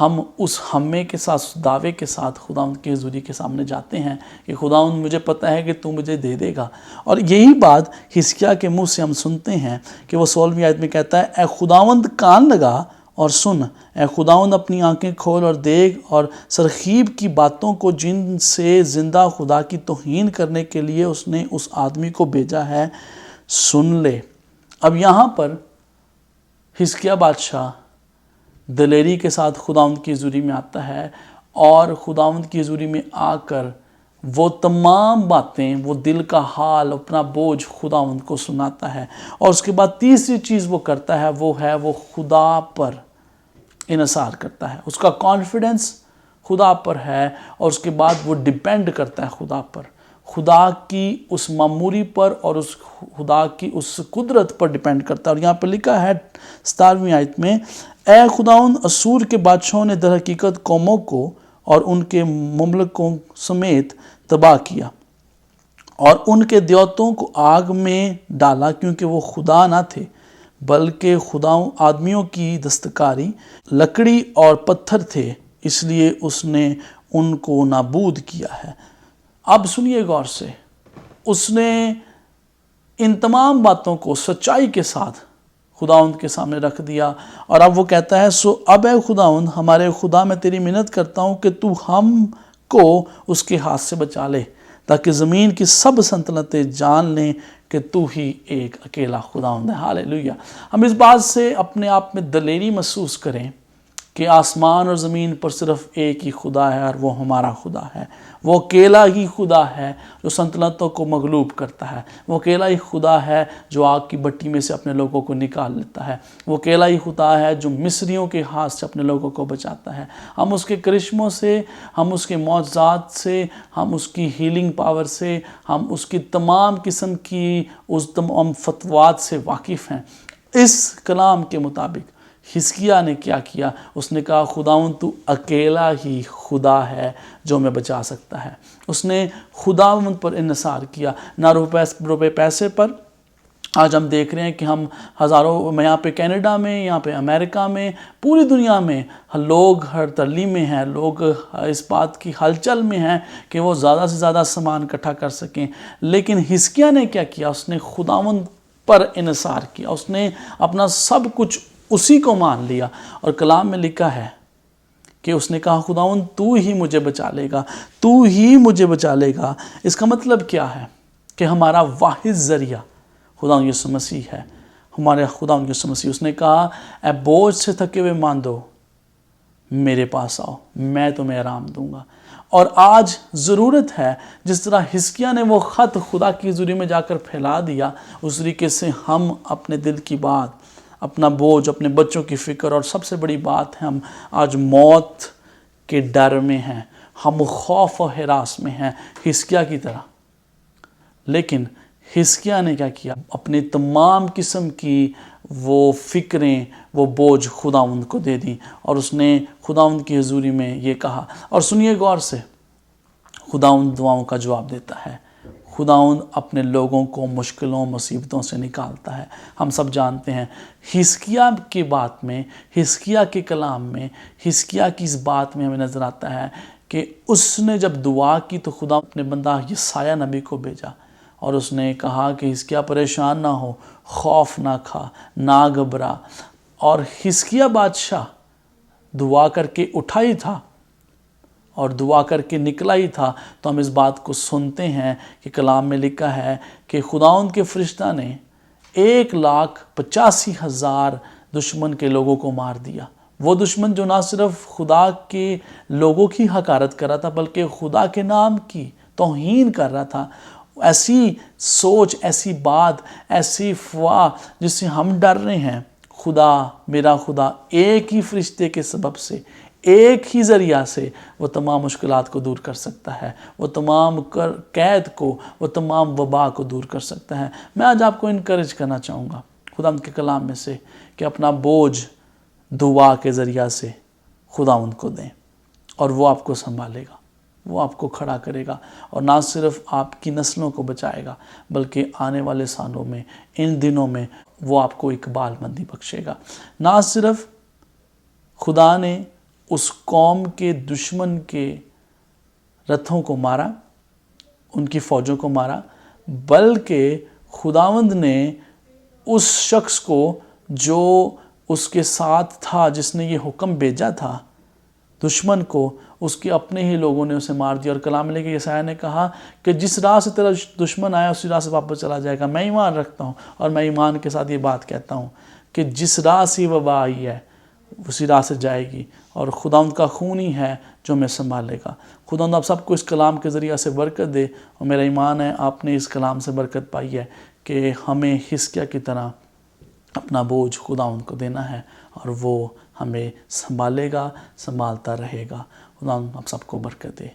ہم اس ہمے کے ساتھ، اس دعوے کے ساتھ خداوند کی حضوری کے سامنے جاتے ہیں کہ خداوند مجھے پتہ ہے کہ تو مجھے دے دے گا۔ اور یہی بات حزقیاہ کے منہ سے ہم سنتے ہیں کہ وہ 16ویں آیت میں کہتا ہے، اے خداوند کان لگا اور سن، اے خداوند اپنی آنکھیں کھول اور دیکھ، اور سرخیب کی باتوں کو جن سے زندہ خدا کی توہین کرنے کے لیے اس نے اس آدمی کو بھیجا ہے سن لے۔ اب یہاں پر حزقیاہ بادشاہ دلیری کے ساتھ خداوند کی حضوری میں آتا ہے، اور خداوند کی حضوری میں آ کر وہ تمام باتیں، وہ دل کا حال، اپنا بوجھ خداوند کو سناتا ہے۔ اور اس کے بعد تیسری چیز وہ کرتا ہے، وہ ہے وہ خدا پر انحصار کرتا ہے۔ اس کا کانفیڈنس خدا پر ہے، اور اس کے بعد وہ ڈیپینڈ کرتا ہے خدا پر، خدا کی اس معموری پر اور اس خدا کی اس قدرت پر ڈیپینڈ کرتا ہے۔ اور یہاں پہ لکھا ہے 17ویں آیت میں، اے خداوند اسور کے بادشاہوں نے در حقیقت قوموں کو اور ان کے مملکوں سمیت تباہ کیا، اور ان کے دیوتوں کو آگ میں ڈالا، کیونکہ وہ خدا نہ تھے بلکہ خداؤں آدمیوں کی دستکاری، لکڑی اور پتھر تھے، اس لیے اس نے ان کو نابود کیا ہے۔ اب سنیے غور سے، اس نے ان تمام باتوں کو سچائی کے ساتھ خداوند کے سامنے رکھ دیا، اور اب وہ کہتا ہے، سو اب اے خداوند ہمارے خدا، میں تیری منت کرتا ہوں کہ تو ہم کو اس کے ہاتھ سے بچا لے، تاکہ زمین کی سب سلطنتیں جان لیں کہ تو ہی ایک اکیلا خداوند ہے۔ ہاللیلویہ۔ ہم اس بات سے اپنے آپ میں دلیری محسوس کریں کہ آسمان اور زمین پر صرف ایک ہی خدا ہے، اور وہ ہمارا خدا ہے۔ وہ اکیلا ہی خدا ہے جو سلطنتوں کو مغلوب کرتا ہے۔ وہ اکیلا ہی خدا ہے جو آگ کی بھٹی میں سے اپنے لوگوں کو نکال لیتا ہے۔ وہ اکیلا ہی خدا ہے جو مصریوں کے ہاتھ سے اپنے لوگوں کو بچاتا ہے۔ ہم اس کے کرشموں سے، ہم اس کے معجزات سے، ہم اس کی ہیلنگ پاور سے، ہم اس کی تمام قسم کی اس تمام فتوات سے واقف ہیں۔ اس کلام کے مطابق حزقیاہ نے کیا کیا؟ اس نے کہا، خداوند تو اکیلا ہی خدا ہے جو میں بچا سکتا ہے۔ اس نے خداوند پر انحصار کیا، نہ روپے پیسے پر۔ آج ہم دیکھ رہے ہیں کہ ہم ہزاروں، یہاں پہ کینیڈا میں، یہاں پہ امریکہ میں، پوری دنیا میں لوگ ہر تعلیم میں ہیں، لوگ اس بات کی ہلچل میں ہیں کہ وہ زیادہ سے زیادہ سامان اکٹھا کر سکیں۔ لیکن حزقیاہ نے کیا کیا؟ اس نے خداوند پر انحصار کیا، اس نے اپنا سب کچھ اسی کو مان لیا، اور کلام میں لکھا ہے کہ اس نے کہا، خداوند تو ہی مجھے بچا لے گا، تو ہی مجھے بچا لے گا۔ اس کا مطلب کیا ہے؟ کہ ہمارا واحد ذریعہ خداوند یسوع مسیح ہے، ہمارے خداوند یسوع مسیح۔ اس نے کہا، اے بوجھ سے تھکے ہوئے ماندو، میرے پاس آؤ، میں تمہیں آرام دوں گا۔ اور آج ضرورت ہے، جس طرح حزقیاہ نے وہ خط خدا کی حضوری میں جا کر پھیلا دیا، اس طریقے سے ہم اپنے دل کی بات، اپنا بوجھ، اپنے بچوں کی فکر، اور سب سے بڑی بات ہے، ہم آج موت کے ڈر میں ہیں، ہم خوف و ہراس میں ہیں حزقیاہ کی طرح۔ لیکن حزقیاہ نے کیا کیا؟ اپنی تمام قسم کی وہ فکریں، وہ بوجھ خداوند کو دے دیں، اور اس نے خداوند کی حضوری میں یہ کہا۔ اور سنیے غور سے، خداوند دعاؤں کا جواب دیتا ہے، خداوند اپنے لوگوں کو مشکلوں، مصیبتوں سے نکالتا ہے۔ ہم سب جانتے ہیں حزقیاہ کی بات میں، حزقیاہ کے کلام میں، حزقیاہ کی اس بات میں ہمیں نظر آتا ہے کہ اس نے جب دعا کی تو خدا اپنے بندہ یسایہ نبی کو بھیجا، اور اس نے کہا کہ حزقیاہ پریشان نہ ہو، خوف نہ کھا، نہ گھبرا۔ اور حزقیاہ بادشاہ دعا کر کے اٹھا ہی تھا، اور دعا کر کے نکلا ہی تھا، تو ہم اس بات کو سنتے ہیں کہ کلام میں لکھا ہے کہ خداوند کے فرشتہ نے 1,85,000 دشمن کے لوگوں کو مار دیا۔ وہ دشمن جو نہ صرف خدا کے لوگوں کی حقارت کر رہا تھا بلکہ خدا کے نام کی توہین کر رہا تھا۔ ایسی سوچ، ایسی بات، ایسی افواہ جس سے ہم ڈر رہے ہیں، خدا، میرا خدا ایک ہی فرشتے کے سبب سے، ایک ہی ذریعہ سے وہ تمام مشکلات کو دور کر سکتا ہے، وہ تمام قید کو، وہ تمام وبا کو دور کر سکتا ہے۔ میں آج آپ کو انکریج کرنا چاہوں گا خدا کے کلام میں سے کہ اپنا بوجھ دعا کے ذریعہ سے خداوند کو دیں، اور وہ آپ کو سنبھالے گا، وہ آپ کو کھڑا کرے گا، اور نہ صرف آپ کی نسلوں کو بچائے گا بلکہ آنے والے سالوں میں، ان دنوں میں وہ آپ کو اقبال مندی بخشے گا۔ نہ صرف خدا نے اس قوم کے دشمن کے رتھوں کو مارا، ان کی فوجوں کو مارا، بلکہ خداوند نے اس شخص کو جو اس کے ساتھ تھا، جس نے یہ حکم بھیجا تھا دشمن کو، اس کے اپنے ہی لوگوں نے اسے مار دیا۔ اور کلام میں کہ یسایہ نے کہا کہ جس راہ سے تیرا دشمن آیا اسی راہ سے واپس چلا جائے گا۔ میں ایمان رکھتا ہوں اور میں ایمان کے ساتھ یہ بات کہتا ہوں کہ جس راہ سے وبا آئی ہے اسی راہ سے جائے گی، اور خداوند کا خون ہی ہے جو ہمیں سنبھالے گا۔ خداوند آپ سب کو اس کلام کے ذریعہ سے برکت دے، اور میرا ایمان ہے آپ نے اس کلام سے برکت پائی ہے کہ ہمیں حزقیہ کی طرح اپنا بوجھ خداوند کو دینا ہے، اور وہ ہمیں سنبھالے گا، سنبھالتا رہے گا۔ خداوند آپ سب کو برکت دے۔